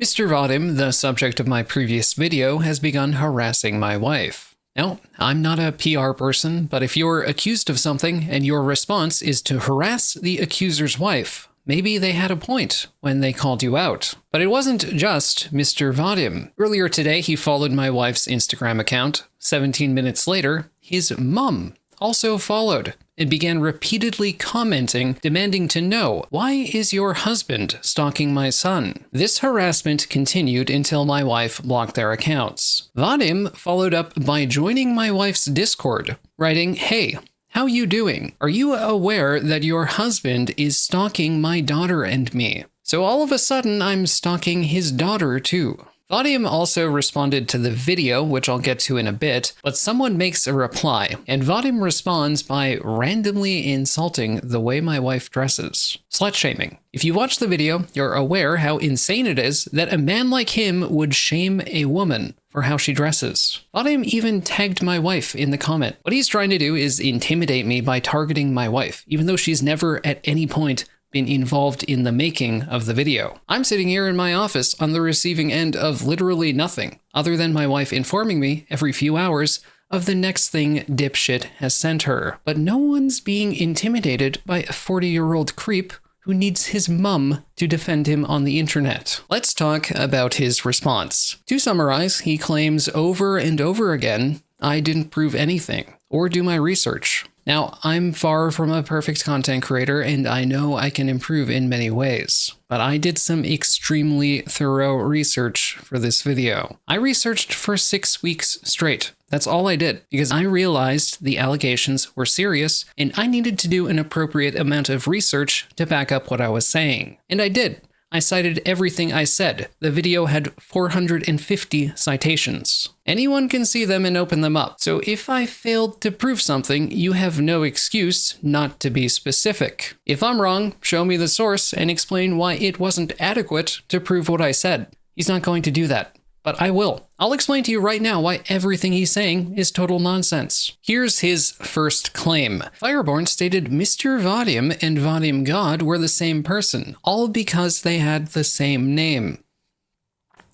MrBadim, the subject of my previous video, has begun harassing my wife. Now, I'm not a PR person, but if you're accused of something and your response is to harass the accuser's wife, maybe they had a point when they called you out. But it wasn't just MrBadim. Earlier today, he followed my wife's Instagram account. 17 minutes later, his mum also followed and began repeatedly commenting, demanding to know, "Why is your husband stalking my son?" This harassment continued until my wife blocked their accounts. Vadim followed up by joining my wife's Discord, writing, "Hey, how you doing? Are you aware that your husband is stalking my daughter and me? So all of a sudden, I'm stalking his daughter too." Vadim also responded to the video, which I'll get to in a bit, but someone makes a reply, and Vadim responds by randomly insulting the way my wife dresses. Slut-shaming. If you watch the video, you're aware how insane it is that a man like him would shame a woman for how she dresses. Vadim even tagged my wife in the comment. What he's trying to do is intimidate me by targeting my wife, even though she's never at any point been involved in the making of the video. I'm sitting here in my office on the receiving end of literally nothing, other than my wife informing me every few hours of the next thing dipshit has sent her. But no one's being intimidated by a 40-year-old creep who needs his mum to defend him on the internet. Let's talk about his response. To summarize, he claims over and over again, "I didn't prove anything or do my research." Now, I'm far from a perfect content creator, and I know I can improve in many ways, but I did some extremely thorough research for this video. I researched for 6 weeks straight. That's all I did, because I realized the allegations were serious, and I needed to do an appropriate amount of research to back up what I was saying. And I did. I cited everything I said. The video had 450 citations. Anyone can see them and open them up. So if I failed to prove something, you have no excuse not to be specific. If I'm wrong, show me the source and explain why it wasn't adequate to prove what I said. He's not going to do that. But I will. I'll explain to you right now why everything he's saying is total nonsense. Here's his first claim. Fireborn stated MrBadim and Vadim God were the same person, all because they had the same name.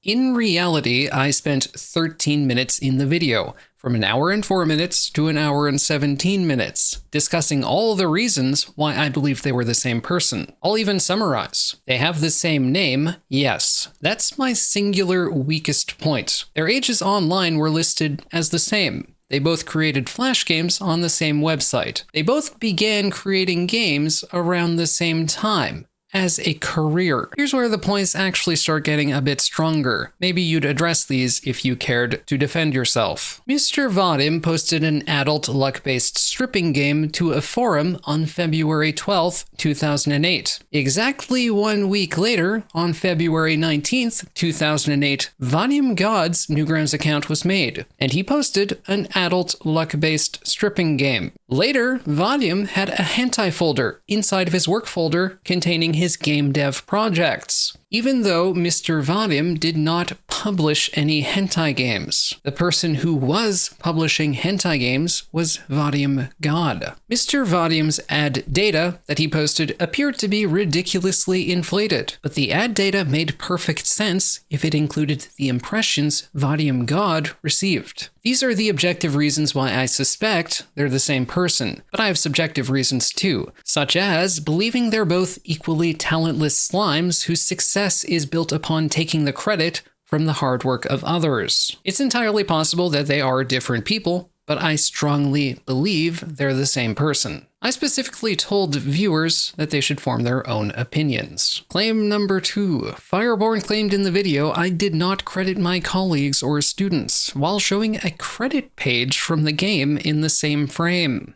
In reality, I spent 13 minutes in the video, from 1 hour and 4 minutes to 1 hour and 17 minutes, discussing all the reasons why I believe they were the same person. I'll even summarize. They have the same name, yes. That's my singular weakest point. Their ages online were listed as the same. They both created Flash games on the same website. They both began creating games around the same time. As a career. Here's where the points actually start getting a bit stronger. Maybe you'd address these if you cared to defend yourself. MrBadim posted an adult luck-based stripping game to a forum on February 12th, 2008. Exactly 1 week later, on February 19th, 2008, Vadim God's Newgrounds account was made, and he posted an adult luck-based stripping game. Later, Vadim had a hentai folder inside of his work folder containing his game dev projects, even though MrBadim did not publish any hentai games. The person who was publishing hentai games was Vadim God. MrBadim's ad data that he posted appeared to be ridiculously inflated, but the ad data made perfect sense if it included the impressions Vadim God received. These are the objective reasons why I suspect they're the same person, but I have subjective reasons too, such as believing they're both equally talentless slimes whose success is built upon taking the credit from the hard work of others. It's entirely possible that they are different people, but I strongly believe they're the same person. I specifically told viewers that they should form their own opinions. Claim number 2. Fireborn claimed in the video I did not credit my colleagues or students, while showing a credit page from the game in the same frame.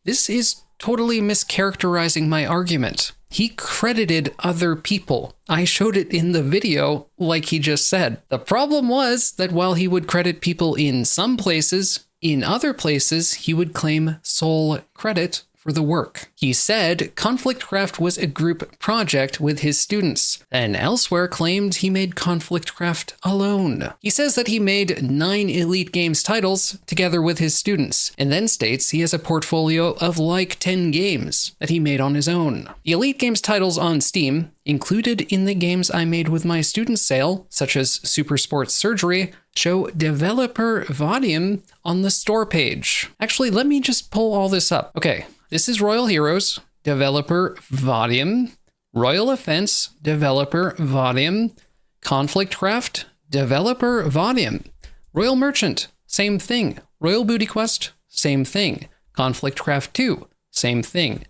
This is totally mischaracterizing my argument. He credited other people. I showed it in the video like he just said. The problem was that while he would credit people in some places, in other places he would claim sole credit for the work. He said Conflict Craft was a group project with his students, and elsewhere claimed he made Conflict Craft alone. He says that he made 9 Elite Games titles together with his students, and then states he has a portfolio of like 10 games that he made on his own. The Elite Games titles on Steam, included in the games I made with my students sale, such as Super Sports Surgery, show developer MrBadim on the store page. Actually, let me just pull all this up. Okay, this is Royal Heroes, developer MrBadim, Royal Offense, developer MrBadim, Conflict Craft, developer MrBadim, Royal Merchant, same thing, Royal Booty Quest, same thing, Conflict Craft 2, same thing,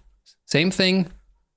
same thing,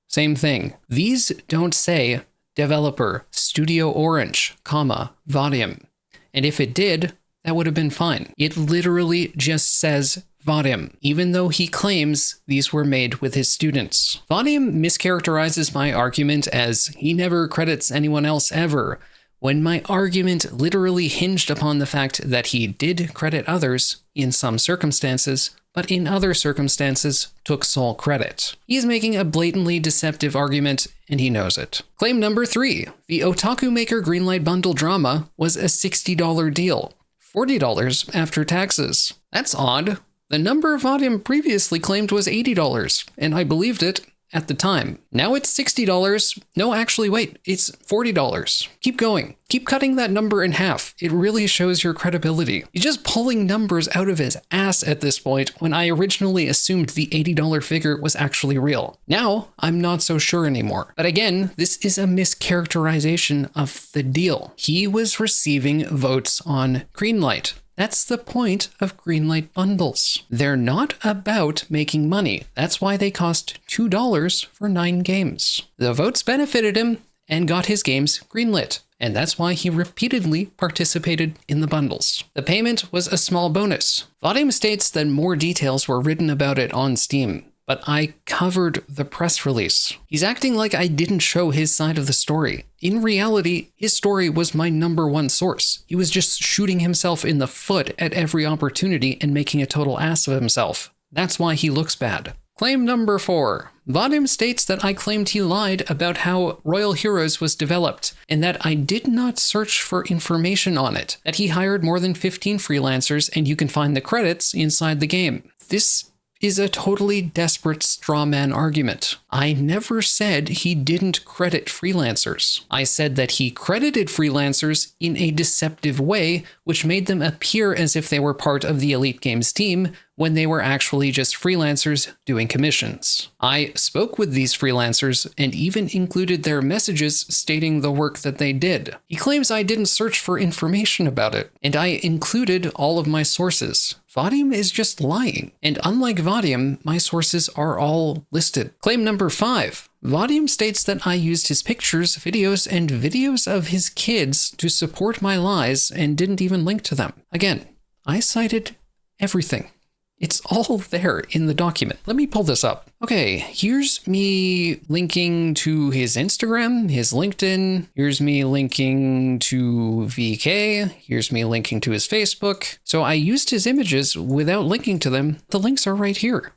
same thing. These don't say developer Studio Orange, MrBadim. And if it did, that would have been fine. It literally just says MrBadim, even though he claims these were made with his students. MrBadim mischaracterizes my argument as he never credits anyone else ever, when my argument literally hinged upon the fact that he did credit others in some circumstances, but in other circumstances took sole credit. He's making a blatantly deceptive argument, and he knows it. Claim number 3. The Otaku Maker Greenlight Bundle drama was a $60 deal, $40 after taxes. That's odd. The number MrBadim previously claimed was $80, and I believed it at the time. Now it's $60. No, actually, wait, it's $40. Keep going. Keep cutting that number in half. It really shows your credibility. He's just pulling numbers out of his ass at this point when I originally assumed the $80 figure was actually real. Now, I'm not so sure anymore. But again, this is a mischaracterization of the deal. He was receiving votes on Greenlight. That's the point of Greenlight bundles. They're not about making money. That's why they cost $2 for 9 games. The votes benefited him and got his games greenlit, and that's why he repeatedly participated in the bundles. The payment was a small bonus. MrBadim states that more details were written about it on Steam, but I covered the press release. He's acting like I didn't show his side of the story. In reality, his story was my #1 source. He was just shooting himself in the foot at every opportunity and making a total ass of himself. That's why he looks bad. Claim number 4. MrBadim states that I claimed he lied about how Royal Heroes was developed, and that I did not search for information on it, that he hired more than 15 freelancers and you can find the credits inside the game. This is a totally desperate straw man argument. I never said he didn't credit freelancers. I said that he credited freelancers in a deceptive way, which made them appear as if they were part of the Elite Games team when they were actually just freelancers doing commissions. I spoke with these freelancers and even included their messages stating the work that they did. He claims I didn't search for information about it, and I included all of my sources. MrBadim is just lying, and unlike MrBadim, my sources are all listed. Claim number 5. MrBadim states that I used his pictures, videos, and videos of his kids to support my lies and didn't even link to them. Again, I cited everything. It's all there in the document. Let me pull this up. Okay, here's me linking to his Instagram, his LinkedIn. Here's me linking to VK. Here's me linking to his Facebook. So I used his images without linking to them. The links are right here.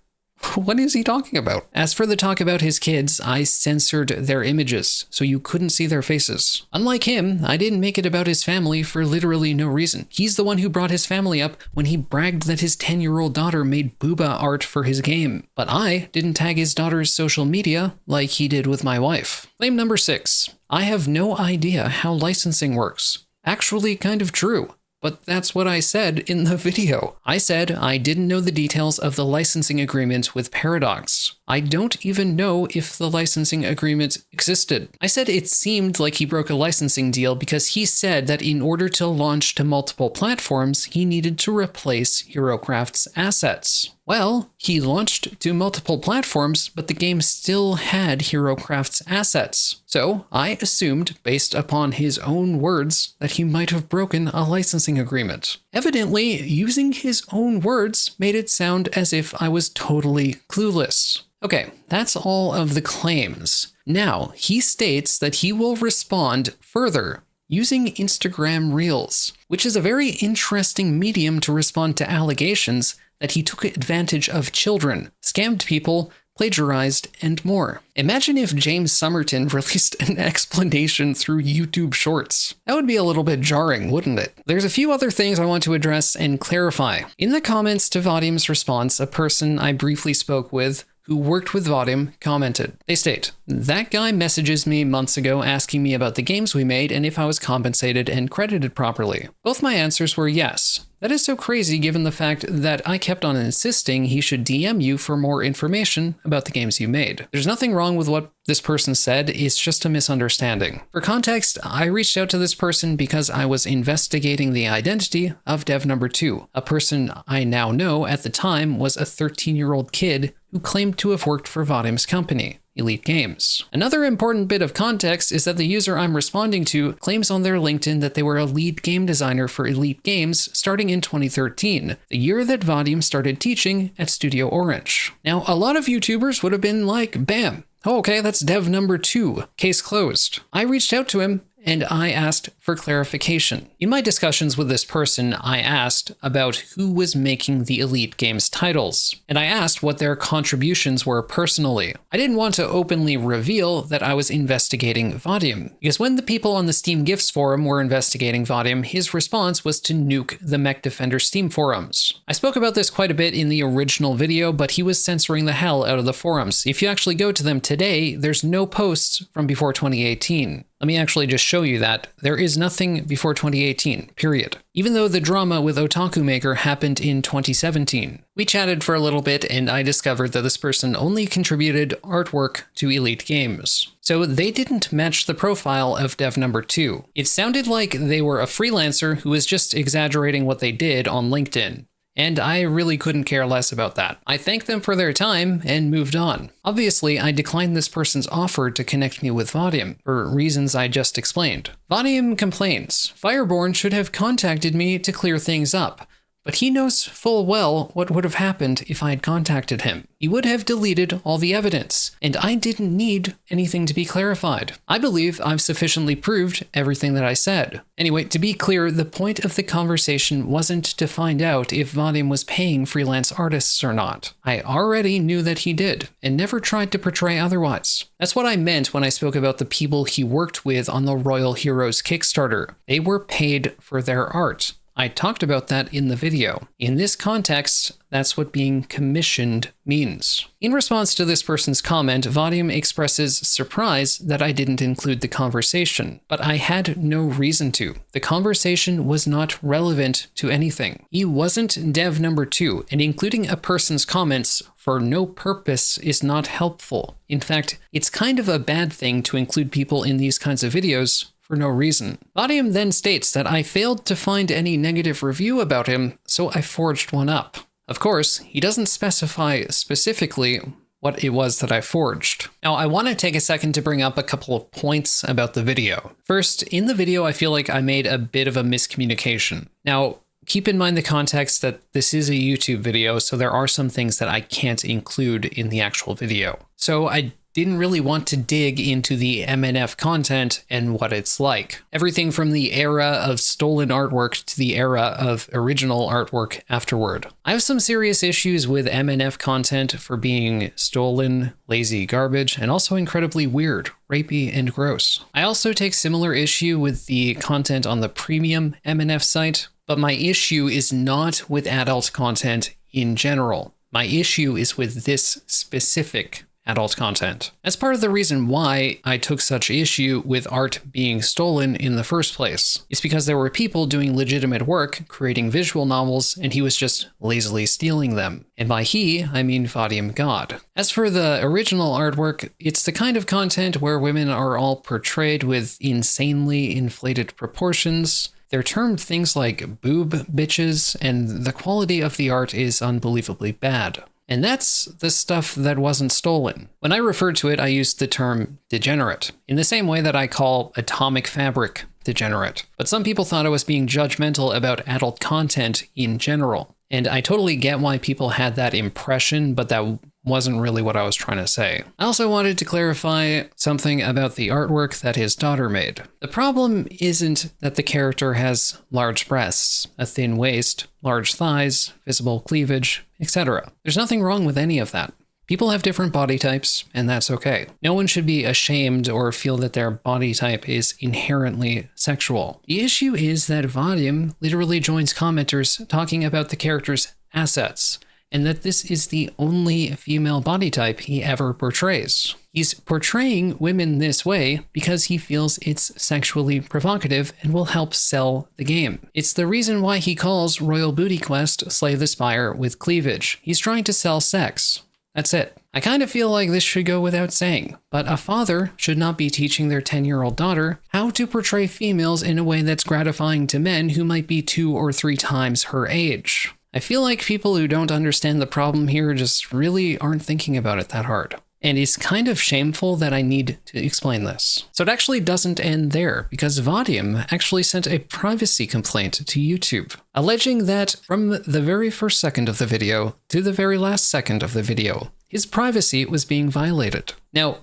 What is he talking about? As for the talk about his kids, I censored their images, so you couldn't see their faces. Unlike him, I didn't make it about his family for literally no reason. He's the one who brought his family up when he bragged that his 10-year-old daughter made booba art for his game. But I didn't tag his daughter's social media like he did with my wife. Claim number 6. I have no idea how licensing works. Actually, kind of true. But that's what I said in the video. I said I didn't know the details of the licensing agreement with Paradox. I don't even know if the licensing agreement existed. I said it seemed like he broke a licensing deal because he said that in order to launch to multiple platforms, he needed to replace HeroCraft's assets. Well, he launched to multiple platforms, but the game still had HeroCraft's assets. So I assumed, based upon his own words, that he might have broken a licensing agreement. Evidently, using his own words made it sound as if I was totally clueless. Okay, that's all of the claims. Now, he states that he will respond further using Instagram Reels, which is a very interesting medium to respond to allegations that he took advantage of children, scammed people, plagiarized, and more. Imagine if James Somerton released an explanation through YouTube Shorts. That would be a little bit jarring, wouldn't it? There's a few other things I want to address and clarify. In the comments to Vadim's response, a person I briefly spoke with who worked with Vadim commented. They state, "That guy messages me months ago asking me about the games we made and if I was compensated and credited properly. Both my answers were yes. That is so crazy given the fact that I kept on insisting he should DM you for more information about the games you made. There's nothing wrong with what this person said, it's just a misunderstanding." For context, I reached out to this person because I was investigating the identity of Dev Number 2, a person I now know at the time was a 13-year-old kid who claimed to have worked for Vadim's company, Elite Games. Another important bit of context is that the user I'm responding to claims on their LinkedIn that they were a lead game designer for Elite Games starting in 2013, the year that Vadim started teaching at Studio Orange. Now, a lot of YouTubers would have been like, bam, oh, okay, that's Dev Number 2, case closed. I reached out to him and I asked for clarification. In my discussions with this person, I asked about who was making the Elite Games titles, and I asked what their contributions were personally. I didn't want to openly reveal that I was investigating Vadim, because when the people on the Steam Gifts forum were investigating Vadim, his response was to nuke the Mech Defender Steam forums. I spoke about this quite a bit in the original video, but he was censoring the hell out of the forums. If you actually go to them today, there's no posts from before 2018. Let me actually just show you that. There is nothing before 2018, period. Even though the drama with Otaku Maker happened in 2017. We chatted for a little bit and I discovered that this person only contributed artwork to Elite Games. So they didn't match the profile of Dev Number 2. It sounded like they were a freelancer who was just exaggerating what they did on LinkedIn. And I really couldn't care less about that. I thanked them for their time and moved on. Obviously, I declined this person's offer to connect me with Vadim, for reasons I just explained. Vadim complains, Fireborn should have contacted me to clear things up, but he knows full well what would have happened if I had contacted him. He would have deleted all the evidence, and I didn't need anything to be clarified. I believe I've sufficiently proved everything that I said. Anyway, to be clear, the point of the conversation wasn't to find out if Vadim was paying freelance artists or not. I already knew that he did, and never tried to portray otherwise. That's what I meant when I spoke about the people he worked with on the Royal Heroes Kickstarter. They were paid for their art. I talked about that in the video. In this context, that's what being commissioned means. In response to this person's comment, Vadim expresses surprise that I didn't include the conversation, but I had no reason to. The conversation was not relevant to anything. He wasn't Dev Number 2, and including a person's comments for no purpose is not helpful. In fact, it's kind of a bad thing to include people in these kinds of videos for no reason. Vadim then states that I failed to find any negative review about him, so I forged one up. Of course, he doesn't specify specifically what it was that I forged. Now, I want to take a second to bring up a couple of points about the video. First, in the video, I feel like I made a bit of a miscommunication. Now, keep in mind the context that this is a YouTube video, so there are some things that I can't include in the actual video. So I didn't really want to dig into the MNF content and what it's like. Everything from the era of stolen artwork to the era of original artwork afterward. I have some serious issues with MNF content for being stolen, lazy garbage, and also incredibly weird, rapey, and gross. I also take similar issue with the content on the premium MNF site, but my issue is not with adult content in general. My issue is with this specific adult content. That's part of the reason why I took such issue with art being stolen in the first place. It's because there were people doing legitimate work, creating visual novels, and he was just lazily stealing them. And by he, I mean Vadim God. As for the original artwork, it's the kind of content where women are all portrayed with insanely inflated proportions. They're termed things like boob bitches, and the quality of the art is unbelievably bad. And that's the stuff that wasn't stolen. When I referred to it, I used the term degenerate, in the same way that I call atomic fabric degenerate. But some people thought I was being judgmental about adult content in general. And I totally get why people had that impression, but that wasn't really what I was trying to say. I also wanted to clarify something about the artwork that his daughter made. The problem isn't that the character has large breasts, a thin waist, large thighs, visible cleavage, etc. There's nothing wrong with any of that. People have different body types, and that's okay. No one should be ashamed or feel that their body type is inherently sexual. The issue is that Vadim literally joins commenters talking about the character's assets, and that this is the only female body type he ever portrays. He's portraying women this way because he feels it's sexually provocative and will help sell the game. It's the reason why he calls Royal Booty Quest Slay the Spire with cleavage. He's trying to sell sex. That's it. I kind of feel like this should go without saying, but a father should not be teaching their 10-year-old daughter how to portray females in a way that's gratifying to men who might be 2 or 3 times her age. I feel like people who don't understand the problem here just really aren't thinking about it that hard. And it's kind of shameful that I need to explain this. So it actually doesn't end there, because Vadim actually sent a privacy complaint to YouTube, alleging that from the very first second of the video to the very last second of the video, his privacy was being violated. Now,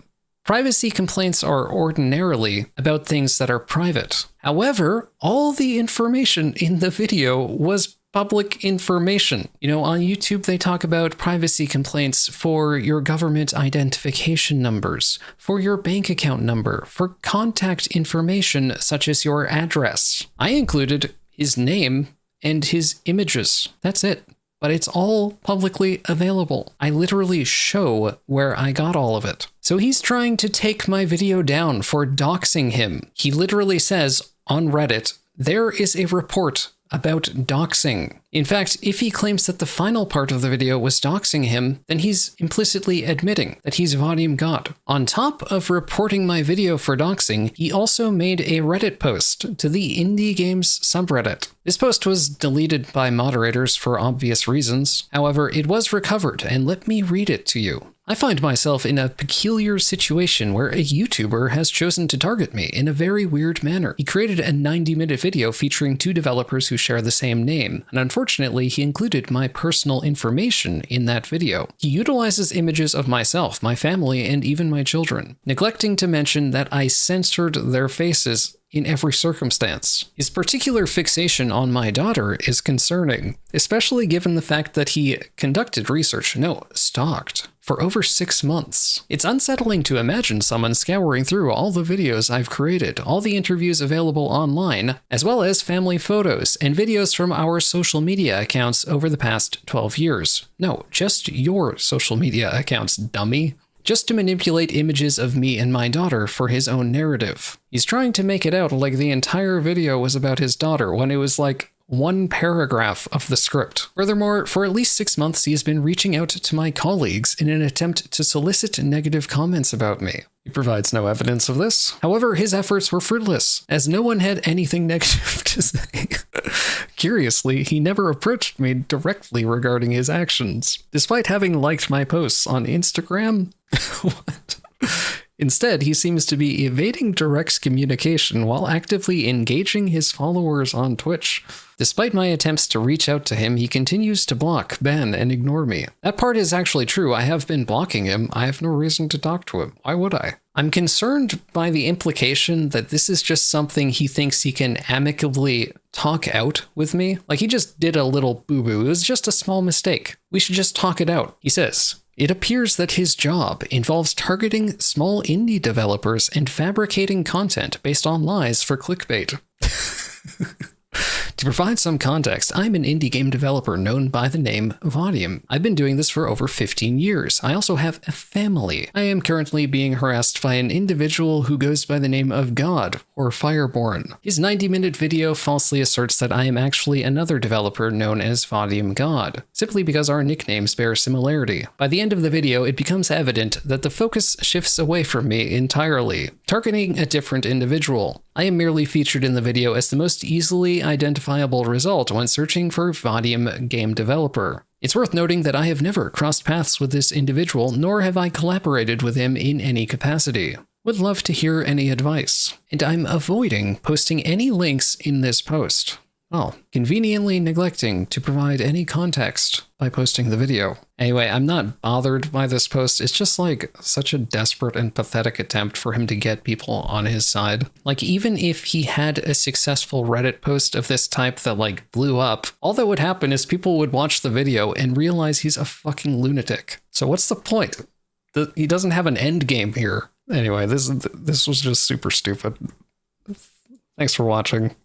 privacy complaints are ordinarily about things that are private. However, all the information in the video was public information. You know, on YouTube, they talk about privacy complaints for your government identification numbers, for your bank account number, for contact information such as your address. I included his name and his images. That's it. But it's all publicly available. I literally show where I got all of it. So he's trying to take my video down for doxing him. He literally says on Reddit, there is a report about doxing. In fact, if he claims that the final part of the video was doxing him, then he's implicitly admitting that he's Vadim God. On top of reporting my video for doxing, he also made a Reddit post to the Indie Games subreddit. This post was deleted by moderators for obvious reasons. However, it was recovered, and let me read it to you. I find myself in a peculiar situation where a YouTuber has chosen to target me in a very weird manner. He created a 90-minute video featuring 2 developers who share the same name, and unfortunately he included my personal information in that video. He utilizes images of myself, my family, and even my children, neglecting to mention that I censored their faces in every circumstance. His particular fixation on my daughter is concerning, especially given the fact that he conducted research, stalked, for over 6 months. It's unsettling to imagine someone scouring through all the videos I've created, all the interviews available online, as well as family photos and videos from our social media accounts over the past 12 years. No, just your social media accounts, dummy. Just to manipulate images of me and my daughter for his own narrative. He's trying to make it out like the entire video was about his daughter when it was like 1 paragraph of the script. Furthermore, for at least 6 months, he has been reaching out to my colleagues in an attempt to solicit negative comments about me. He provides no evidence of this. However, his efforts were fruitless, as no one had anything negative to say. Curiously, he never approached me directly regarding his actions, despite having liked my posts on Instagram. What? Instead, he seems to be evading direct communication while actively engaging his followers on Twitch. Despite my attempts to reach out to him, he continues to block, ban, and ignore me. That part is actually true. I have been blocking him. I have no reason to talk to him. Why would I? I'm concerned by the implication that this is just something he thinks he can amicably talk out with me. Like, he just did a little boo-boo. It was just a small mistake. We should just talk it out. He says, it appears that his job involves targeting small indie developers and fabricating content based on lies for clickbait. To provide some context, I'm an indie game developer known by the name Vadim. I've been doing this for over 15 years. I also have a family. I am currently being harassed by an individual who goes by the name of God, or Fireborn. His 90-minute video falsely asserts that I am actually another developer known as Vadim God, simply because our nicknames bear similarity. By the end of the video, it becomes evident that the focus shifts away from me entirely, targeting a different individual. I am merely featured in the video as the most easily identifiable result when searching for Vadim game developer. It's worth noting that I have never crossed paths with this individual, nor have I collaborated with him in any capacity. Would love to hear any advice. And I'm avoiding posting any links in this post. Oh, conveniently neglecting to provide any context by posting the video. Anyway, I'm not bothered by this post. It's just like such a desperate and pathetic attempt for him to get people on his side. Like, even if he had a successful Reddit post of this type that like blew up, all that would happen is people would watch the video and realize he's a fucking lunatic. So what's the point? He doesn't have an end game here. Anyway, this was just super stupid. Thanks for watching.